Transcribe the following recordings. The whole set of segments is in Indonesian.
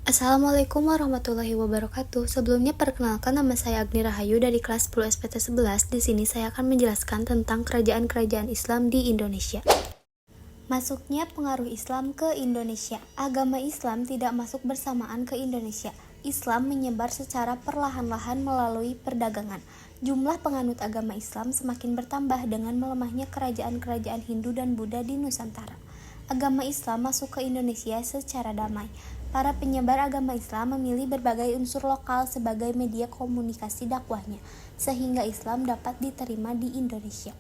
Assalamualaikum warahmatullahi wabarakatuh. Sebelumnya perkenalkan, nama saya Agni Rahayu dari kelas 10 SPT 11. Di sini saya akan menjelaskan tentang kerajaan-kerajaan Islam di Indonesia. Masuknya pengaruh Islam ke Indonesia. Agama Islam tidak masuk bersamaan ke Indonesia. Islam menyebar secara perlahan-lahan melalui perdagangan. Jumlah penganut agama Islam semakin bertambah dengan melemahnya kerajaan-kerajaan Hindu dan Buddha di Nusantara. Agama Islam masuk ke Indonesia secara damai. Para penyebar agama Islam memilih berbagai unsur lokal sebagai media komunikasi dakwahnya, sehingga Islam dapat diterima di Indonesia.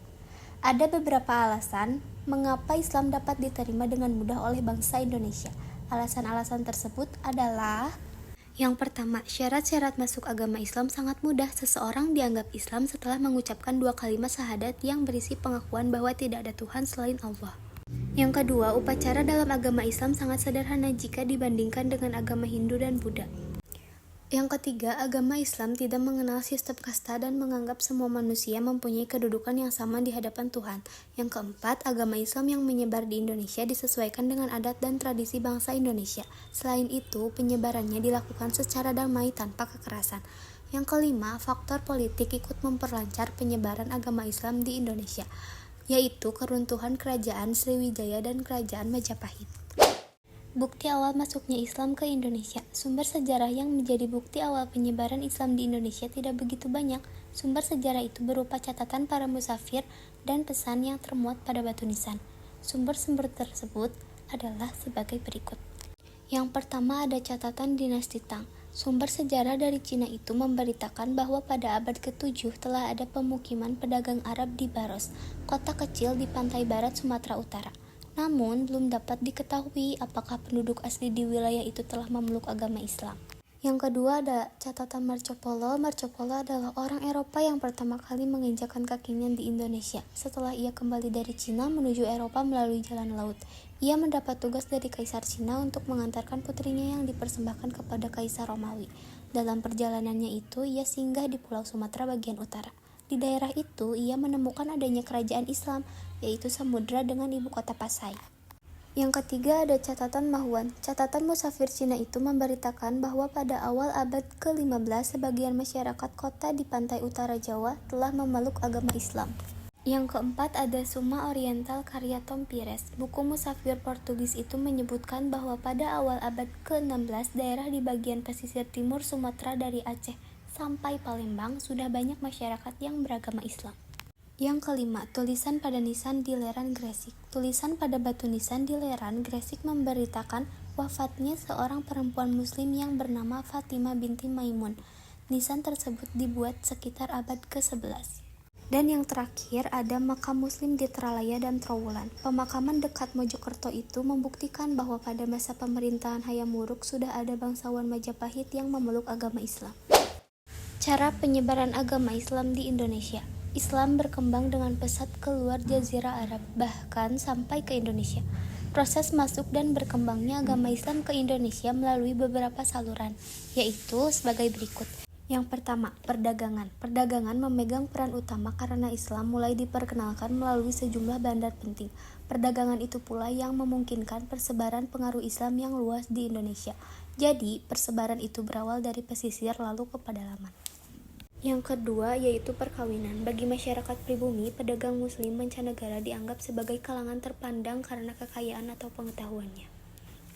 Ada beberapa alasan mengapa Islam dapat diterima dengan mudah oleh bangsa Indonesia. Alasan-alasan tersebut adalah: yang pertama, syarat-syarat masuk agama Islam sangat mudah. Seseorang dianggap Islam setelah mengucapkan 2 kalimat syahadat yang berisi pengakuan bahwa tidak ada Tuhan selain Allah. Yang kedua, upacara dalam agama Islam sangat sederhana jika dibandingkan dengan agama Hindu dan Buddha. Yang ketiga, agama Islam tidak mengenal sistem kasta dan menganggap semua manusia mempunyai kedudukan yang sama di hadapan Tuhan. Yang keempat, agama Islam yang menyebar di Indonesia disesuaikan dengan adat dan tradisi bangsa Indonesia. Selain itu, penyebarannya dilakukan secara damai tanpa kekerasan. Yang kelima, faktor politik ikut memperlancar penyebaran agama Islam di Indonesia, yaitu keruntuhan Kerajaan Sriwijaya dan Kerajaan Majapahit. Bukti awal masuknya Islam ke Indonesia. Sumber sejarah yang menjadi bukti awal penyebaran Islam di Indonesia tidak begitu banyak. Sumber sejarah itu berupa catatan para musafir dan pesan yang termuat pada batu nisan. Sumber-sumber tersebut adalah sebagai berikut. Yang pertama, ada catatan dinasti Tang. Sumber sejarah dari Cina itu memberitakan bahwa pada abad ke-7 telah ada pemukiman pedagang Arab di Baros, kota kecil di pantai barat Sumatera Utara. Namun, belum dapat diketahui apakah penduduk asli di wilayah itu telah memeluk agama Islam. Yang kedua, ada catatan Marco Polo. Marco Polo adalah orang Eropa yang pertama kali menginjakkan kakinya di Indonesia. Setelah ia kembali dari Cina menuju Eropa melalui jalan laut, ia mendapat tugas dari Kaisar Cina untuk mengantarkan putrinya yang dipersembahkan kepada Kaisar Romawi. Dalam perjalanannya itu, ia singgah di Pulau Sumatera bagian utara. Di daerah itu, ia menemukan adanya kerajaan Islam, yaitu Samudra dengan ibu kota Pasai. Yang ketiga, ada catatan Mahuan. Catatan musafir Cina itu memberitakan bahwa pada awal abad ke-15, sebagian masyarakat kota di pantai utara Jawa telah memeluk agama Islam. Yang keempat, ada Summa Oriental karya Tom Pires. Buku musafir Portugis itu menyebutkan bahwa pada awal abad ke-16, daerah di bagian pesisir timur Sumatera dari Aceh sampai Palembang sudah banyak masyarakat yang beragama Islam. Yang kelima, tulisan pada nisan di Leran Gresik. Tulisan pada batu nisan di Leran Gresik memberitakan wafatnya seorang perempuan muslim yang bernama Fatimah binti Maimun. Nisan tersebut dibuat sekitar abad ke-11. Dan yang terakhir, ada makam muslim di Tralaya dan Trowulan. Pemakaman dekat Mojokerto itu membuktikan bahwa pada masa pemerintahan Hayam Wuruk sudah ada bangsawan Majapahit yang memeluk agama Islam. Cara penyebaran agama Islam di Indonesia. Islam berkembang dengan pesat keluar Jazirah Arab, bahkan sampai ke Indonesia. Proses masuk dan berkembangnya agama Islam ke Indonesia melalui beberapa saluran, yaitu sebagai berikut. Yang pertama, perdagangan. Perdagangan memegang peran utama karena Islam mulai diperkenalkan melalui sejumlah bandar penting. Perdagangan itu pula yang memungkinkan persebaran pengaruh Islam yang luas di Indonesia. Jadi, persebaran itu berawal dari pesisir lalu ke pedalaman. Yang kedua, yaitu perkawinan. Bagi masyarakat pribumi, pedagang muslim mancanegara dianggap sebagai kalangan terpandang karena kekayaan atau pengetahuannya.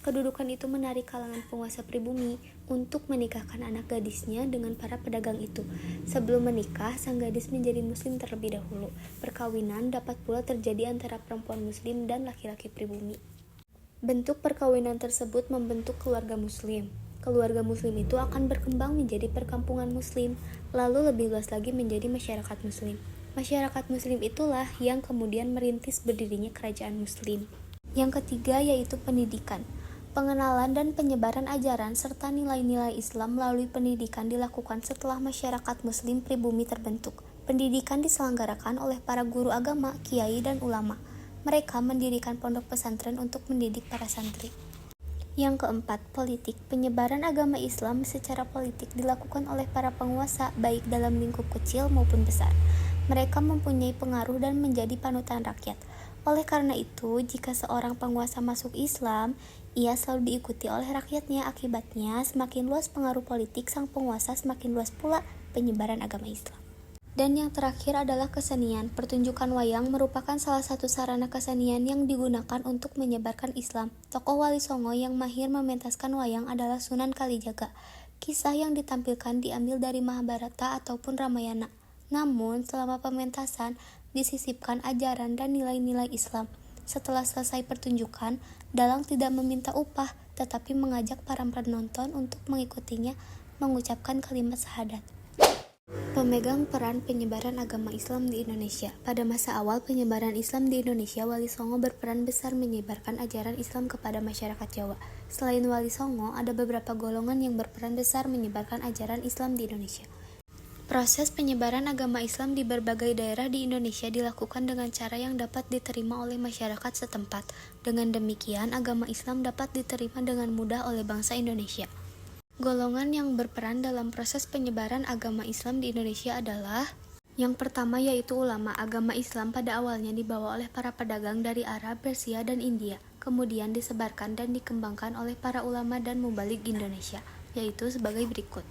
Kedudukan itu menarik kalangan penguasa pribumi untuk menikahkan anak gadisnya dengan para pedagang itu. Sebelum menikah, sang gadis menjadi muslim terlebih dahulu. Perkawinan dapat pula terjadi antara perempuan muslim dan laki-laki pribumi. Bentuk perkawinan tersebut membentuk keluarga muslim. Keluarga muslim itu akan berkembang menjadi perkampungan muslim, lalu lebih luas lagi menjadi masyarakat muslim. Masyarakat muslim itulah yang kemudian merintis berdirinya kerajaan muslim. Yang ketiga, yaitu pendidikan. Pengenalan dan penyebaran ajaran serta nilai-nilai Islam melalui pendidikan dilakukan setelah masyarakat muslim pribumi terbentuk. Pendidikan diselenggarakan oleh para guru agama, kiai, dan ulama. Mereka mendirikan pondok pesantren untuk mendidik para santri. Yang keempat, politik. Penyebaran agama Islam secara politik dilakukan oleh para penguasa, baik dalam lingkup kecil maupun besar. Mereka mempunyai pengaruh dan menjadi panutan rakyat. Oleh karena itu, jika seorang penguasa masuk Islam, Ia selalu diikuti oleh rakyatnya, akibatnya semakin luas pengaruh politik sang penguasa, semakin luas pula penyebaran agama Islam. Dan yang terakhir adalah kesenian. Pertunjukan wayang merupakan salah satu sarana kesenian yang digunakan untuk menyebarkan Islam. Tokoh Wali Songo yang mahir mementaskan wayang adalah Sunan Kalijaga. Kisah yang ditampilkan diambil dari Mahabharata ataupun Ramayana. Namun, selama pementasan disisipkan ajaran dan nilai-nilai Islam. Setelah selesai pertunjukan, dalang tidak meminta upah, tetapi mengajak para penonton untuk mengikutinya mengucapkan kalimat syahadat. Pemegang peran penyebaran agama Islam di Indonesia. Pada masa awal penyebaran Islam di Indonesia, Wali Songo berperan besar menyebarkan ajaran Islam kepada masyarakat Jawa. Selain Wali Songo, ada beberapa golongan yang berperan besar menyebarkan ajaran Islam di Indonesia. Proses penyebaran agama Islam di berbagai daerah di Indonesia dilakukan dengan cara yang dapat diterima oleh masyarakat setempat. Dengan demikian, agama Islam dapat diterima dengan mudah oleh bangsa Indonesia. Golongan yang berperan dalam proses penyebaran agama Islam di Indonesia adalah: yang pertama yaitu ulama. Agama Islam pada awalnya dibawa oleh para pedagang dari Arab, Persia, dan India, kemudian disebarkan dan dikembangkan oleh para ulama dan mubalik Indonesia, yaitu sebagai berikut.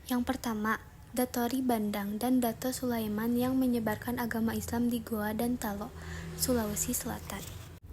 Yang pertama, Datori Bandang dan Dato Sulaiman yang menyebarkan agama Islam di Goa dan Talo, Sulawesi Selatan.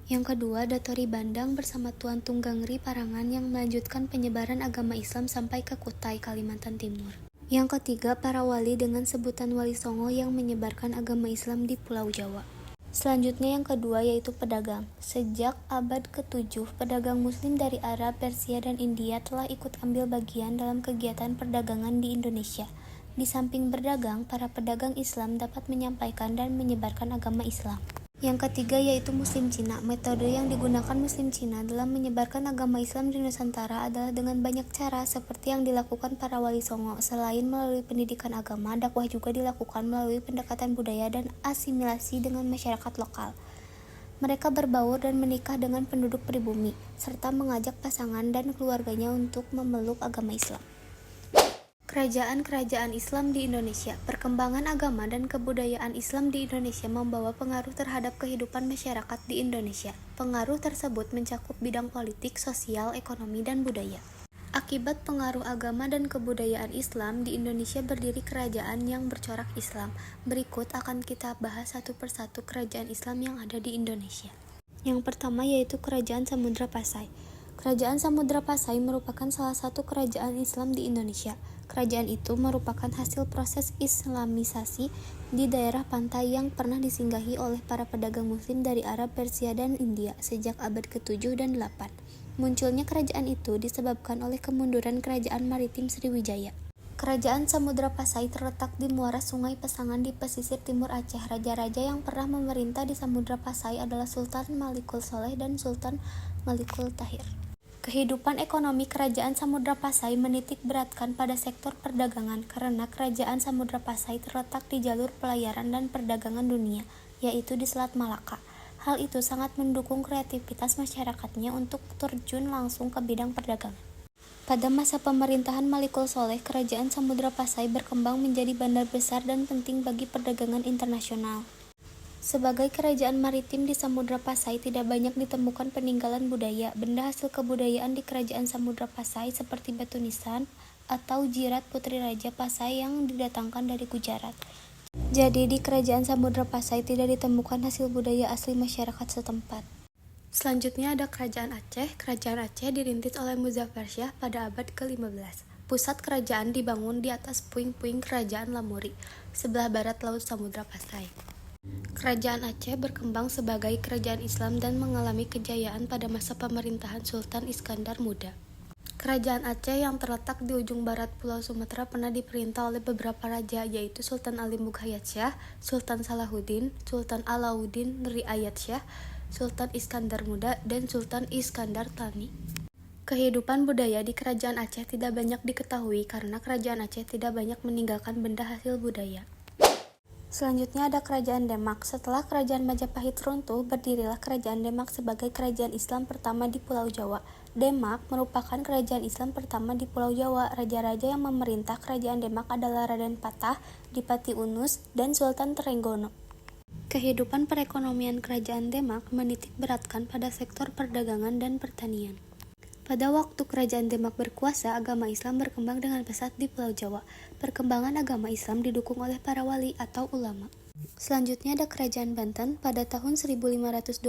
Yang kedua, Datori Bandang bersama Tuan Tunggangri Parangan yang melanjutkan penyebaran agama Islam sampai ke Kutai, Kalimantan Timur. Yang ketiga, para wali dengan sebutan Wali Songo yang menyebarkan agama Islam di Pulau Jawa. Selanjutnya yang kedua yaitu pedagang. Sejak abad ke-7, pedagang muslim dari Arab, Persia, dan India telah ikut ambil bagian dalam kegiatan perdagangan di Indonesia. Di samping berdagang, para pedagang Islam dapat menyampaikan dan menyebarkan agama Islam. Yang ketiga yaitu Muslim Cina. Metode yang digunakan Muslim Cina dalam menyebarkan agama Islam di Nusantara adalah dengan banyak cara, seperti yang dilakukan para Wali Songo. Selain melalui pendidikan agama, dakwah juga dilakukan melalui pendekatan budaya dan asimilasi dengan masyarakat lokal. Mereka berbaur dan menikah dengan penduduk pribumi, serta mengajak pasangan dan keluarganya untuk memeluk agama Islam. Kerajaan-kerajaan Islam di Indonesia. Perkembangan agama dan kebudayaan Islam di Indonesia membawa pengaruh terhadap kehidupan masyarakat di Indonesia. Pengaruh tersebut mencakup bidang politik, sosial, ekonomi, dan budaya. Akibat pengaruh agama dan kebudayaan Islam, di Indonesia berdiri kerajaan yang bercorak Islam. Berikut akan kita bahas satu persatu kerajaan Islam yang ada di Indonesia. Yang pertama yaitu Kerajaan Samudra Pasai. Kerajaan Samudra Pasai merupakan salah satu kerajaan Islam di Indonesia. Kerajaan itu merupakan hasil proses Islamisasi di daerah pantai yang pernah disinggahi oleh para pedagang muslim dari Arab, Persia, dan India sejak abad ke-7 dan 8. Munculnya kerajaan itu disebabkan oleh kemunduran kerajaan maritim Sriwijaya. Kerajaan Samudra Pasai terletak di muara Sungai Pesangan di pesisir timur Aceh. Raja-raja yang pernah memerintah di Samudra Pasai adalah Sultan Malikul Soleh dan Sultan Malikul Tahir. Kehidupan ekonomi Kerajaan Samudra Pasai menitik beratkan pada sektor perdagangan karena Kerajaan Samudra Pasai terletak di jalur pelayaran dan perdagangan dunia, yaitu di Selat Malaka. Hal itu sangat mendukung kreativitas masyarakatnya untuk terjun langsung ke bidang perdagangan. Pada masa pemerintahan Malikul Soleh, Kerajaan Samudra Pasai berkembang menjadi bandar besar dan penting bagi perdagangan internasional. Sebagai kerajaan maritim di Samudra Pasai, tidak banyak ditemukan peninggalan budaya. Benda hasil kebudayaan di Kerajaan Samudra Pasai seperti batu nisan atau jirat Putri Raja Pasai yang didatangkan dari Gujarat. Jadi di Kerajaan Samudra Pasai tidak ditemukan hasil budaya asli masyarakat setempat. Selanjutnya ada Kerajaan Aceh. Kerajaan Aceh dirintis oleh Muzaffar Shah pada abad ke-15. Pusat kerajaan dibangun di atas puing-puing Kerajaan Lamuri, sebelah barat Laut Samudra Pasai. Kerajaan Aceh berkembang sebagai kerajaan Islam dan mengalami kejayaan pada masa pemerintahan Sultan Iskandar Muda. Kerajaan Aceh yang terletak di ujung barat Pulau Sumatera pernah diperintah oleh beberapa raja, yaitu Sultan Ali Mughayat Shah, Sultan Salahuddin, Sultan Alauddin Riayat Shah, Sultan Iskandar Muda, dan Sultan Iskandar Thani. Kehidupan budaya di Kerajaan Aceh tidak banyak diketahui karena Kerajaan Aceh tidak banyak meninggalkan benda hasil budaya. Selanjutnya ada Kerajaan Demak. Setelah Kerajaan Majapahit runtuh, berdirilah Kerajaan Demak sebagai kerajaan Islam pertama di Pulau Jawa. Demak merupakan kerajaan Islam pertama di Pulau Jawa. Raja-raja yang memerintah Kerajaan Demak adalah Raden Patah, Dipati Unus, dan Sultan Trenggono. Kehidupan perekonomian Kerajaan Demak menitik beratkan pada sektor perdagangan dan pertanian. Pada waktu Kerajaan Demak berkuasa, agama Islam berkembang dengan pesat di Pulau Jawa. Perkembangan agama Islam didukung oleh para wali atau ulama. Selanjutnya ada Kerajaan Banten. Pada tahun 1525,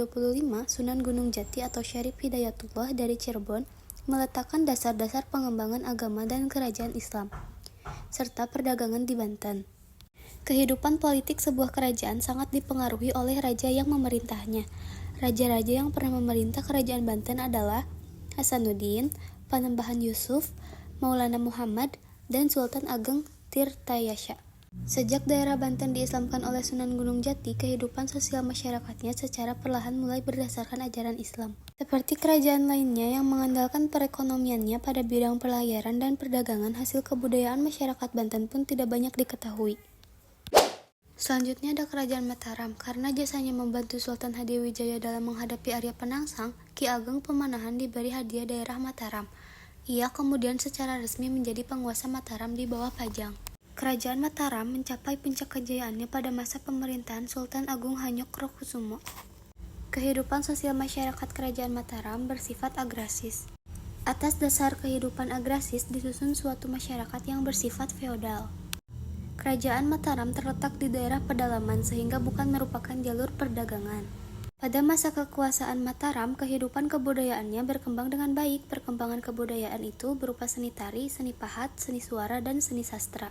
Sunan Gunung Jati atau Syarif Hidayatullah dari Cirebon meletakkan dasar-dasar pengembangan agama dan kerajaan Islam, serta perdagangan di Banten. Kehidupan politik sebuah kerajaan sangat dipengaruhi oleh raja yang memerintahnya. Raja-raja yang pernah memerintah Kerajaan Banten adalah Hasanuddin, Panembahan Yusuf, Maulana Muhammad, dan Sultan Ageng Tirtayasya. Sejak daerah Banten diislamkan oleh Sunan Gunung Jati, kehidupan sosial masyarakatnya secara perlahan mulai berdasarkan ajaran Islam. Seperti kerajaan lainnya yang mengandalkan perekonomiannya pada bidang pelayaran dan perdagangan, hasil kebudayaan masyarakat Banten pun tidak banyak diketahui. Selanjutnya ada Kerajaan Mataram. Karena jasanya membantu Sultan Hadiwijaya dalam menghadapi Arya Penangsang, Ki Ageng Pemanahan diberi hadiah daerah Mataram. Ia kemudian secara resmi menjadi penguasa Mataram di bawah Pajang. Kerajaan Mataram mencapai puncak kejayaannya pada masa pemerintahan Sultan Agung Hanyokrokusumo. Kehidupan sosial masyarakat Kerajaan Mataram bersifat agraris. Atas dasar kehidupan agraris disusun suatu masyarakat yang bersifat feodal. Kerajaan Mataram terletak di daerah pedalaman sehingga bukan merupakan jalur perdagangan. Pada masa kekuasaan Mataram, kehidupan kebudayaannya berkembang dengan baik. Perkembangan kebudayaan itu berupa seni tari, seni pahat, seni suara, dan seni sastra.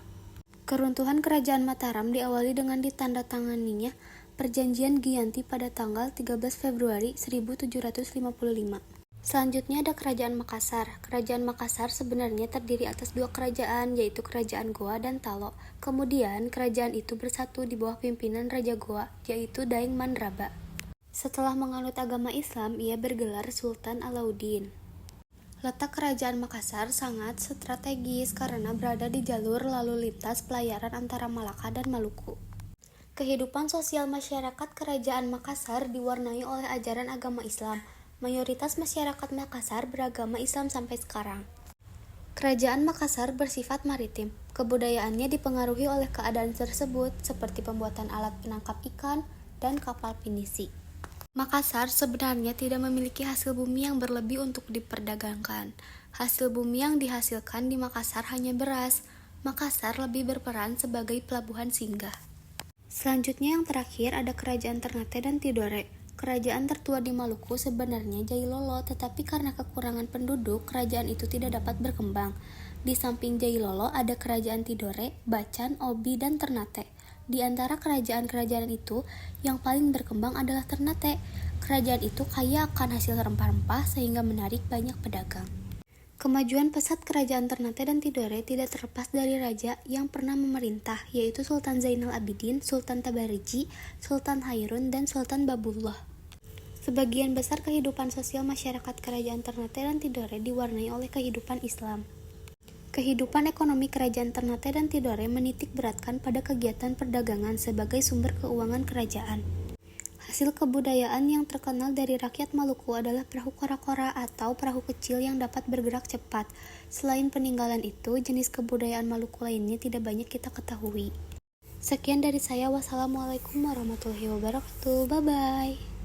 Keruntuhan Kerajaan Mataram diawali dengan ditandatanganinya Perjanjian Giyanti pada tanggal 13 Februari 1755. Selanjutnya ada Kerajaan Makassar. Kerajaan Makassar sebenarnya terdiri atas dua kerajaan, yaitu Kerajaan Goa dan Talo. Kemudian kerajaan itu bersatu di bawah pimpinan Raja Goa, yaitu Daeng Mandraba. Setelah menganut agama Islam, ia bergelar Sultan Alauddin. Letak Kerajaan Makassar sangat strategis karena berada di jalur lalu lintas pelayaran antara Malaka dan Maluku. Kehidupan sosial masyarakat Kerajaan Makassar diwarnai oleh ajaran agama Islam. Mayoritas masyarakat Makassar beragama Islam sampai sekarang. Kerajaan Makassar bersifat maritim. Kebudayaannya dipengaruhi oleh keadaan tersebut, seperti pembuatan alat penangkap ikan dan kapal pinisi. Makassar sebenarnya tidak memiliki hasil bumi yang berlebih untuk diperdagangkan. Hasil bumi yang dihasilkan di Makassar hanya beras. Makassar lebih berperan sebagai pelabuhan singgah. Selanjutnya yang terakhir ada Kerajaan Ternate dan Tidore. Kerajaan tertua di Maluku sebenarnya Jailolo, tetapi karena kekurangan penduduk, kerajaan itu tidak dapat berkembang. Di samping Jailolo ada Kerajaan Tidore, Bacan, Obi, dan Ternate. Di antara kerajaan-kerajaan itu, yang paling berkembang adalah Ternate. Kerajaan itu kaya akan hasil rempah-rempah sehingga menarik banyak pedagang. Kemajuan pesat Kerajaan Ternate dan Tidore tidak terlepas dari raja yang pernah memerintah, yaitu Sultan Zainal Abidin, Sultan Tabarigi, Sultan Hairun, dan Sultan Babullah. Sebagian besar kehidupan sosial masyarakat Kerajaan Ternate dan Tidore diwarnai oleh kehidupan Islam. Kehidupan ekonomi Kerajaan Ternate dan Tidore menitik beratkan pada kegiatan perdagangan sebagai sumber keuangan kerajaan. Hasil kebudayaan yang terkenal dari rakyat Maluku adalah perahu kora-kora atau perahu kecil yang dapat bergerak cepat. Selain peninggalan itu, jenis kebudayaan Maluku lainnya tidak banyak kita ketahui. Sekian dari saya. Wassalamualaikum warahmatullahi wabarakatuh. Bye-bye.